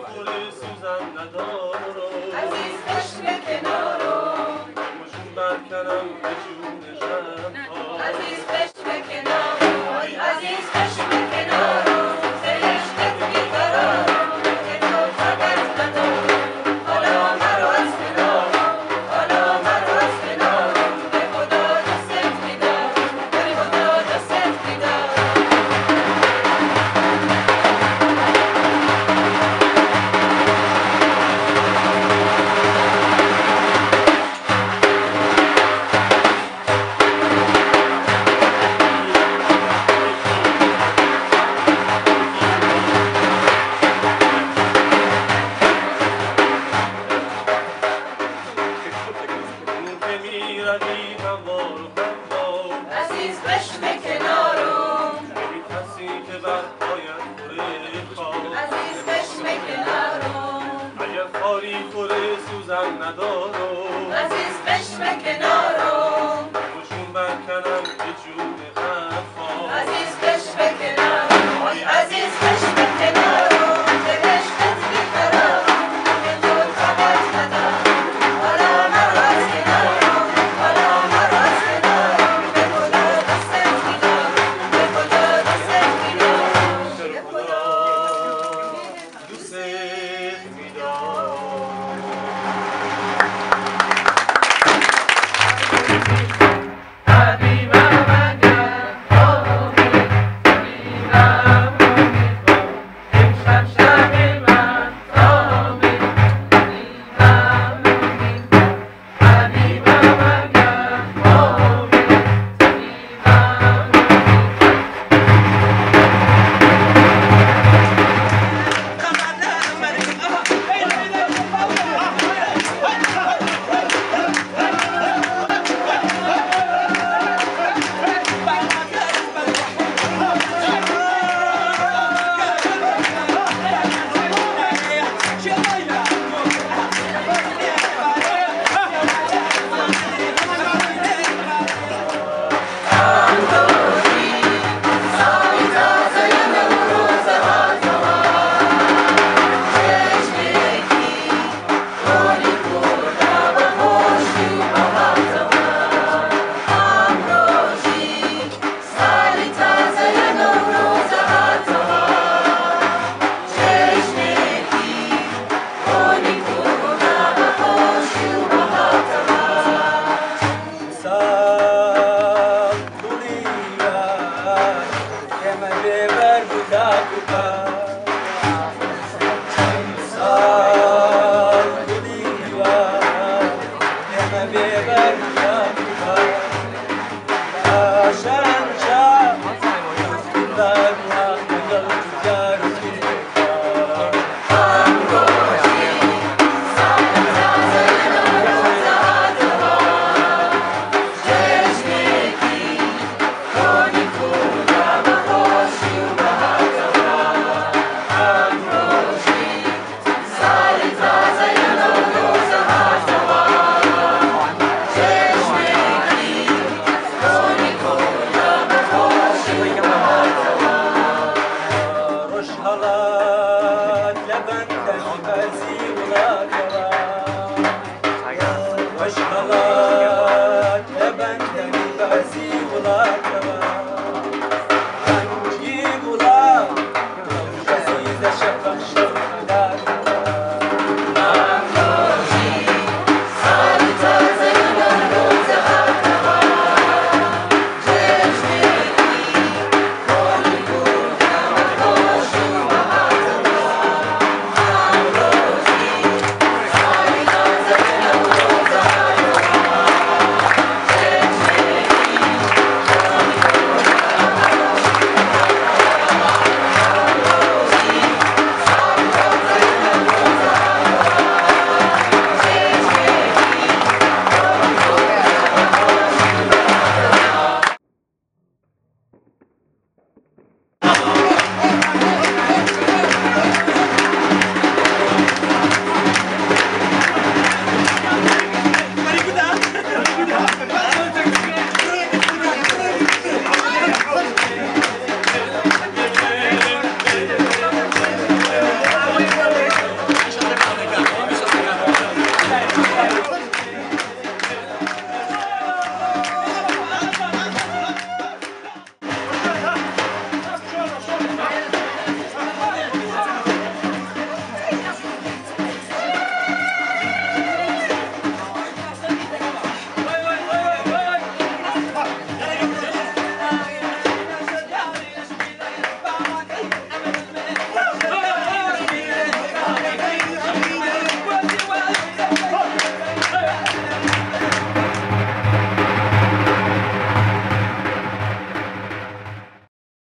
خوره سوزن ندارم عزیز چشم کنارم مشون برکنم به جون غمها عزیز چشم کنارم عزیز چشم کنارم ز عشقت بیقرارم که تو طاقت ندارم حالا مرا از کنارم حالا مرا از کنارم به خدا دستت میدارم به خدا دستت میدارم عزیز چشم کنارم عزیز چشم کنارم اگر خاری خوره سوزن ندارم عزیز چشم کنارم مشون برکنم به جون غمها عزیز چشم کنارم عزیز چشم کنارم ز عشقت بیقرارم که تو طاقت ندارم حالا مرا از کنارم حالا مرا از کنارم به خدا دستت میدارم به خدا دستت میدارم به خدا دوست می‌دارم حالات لبن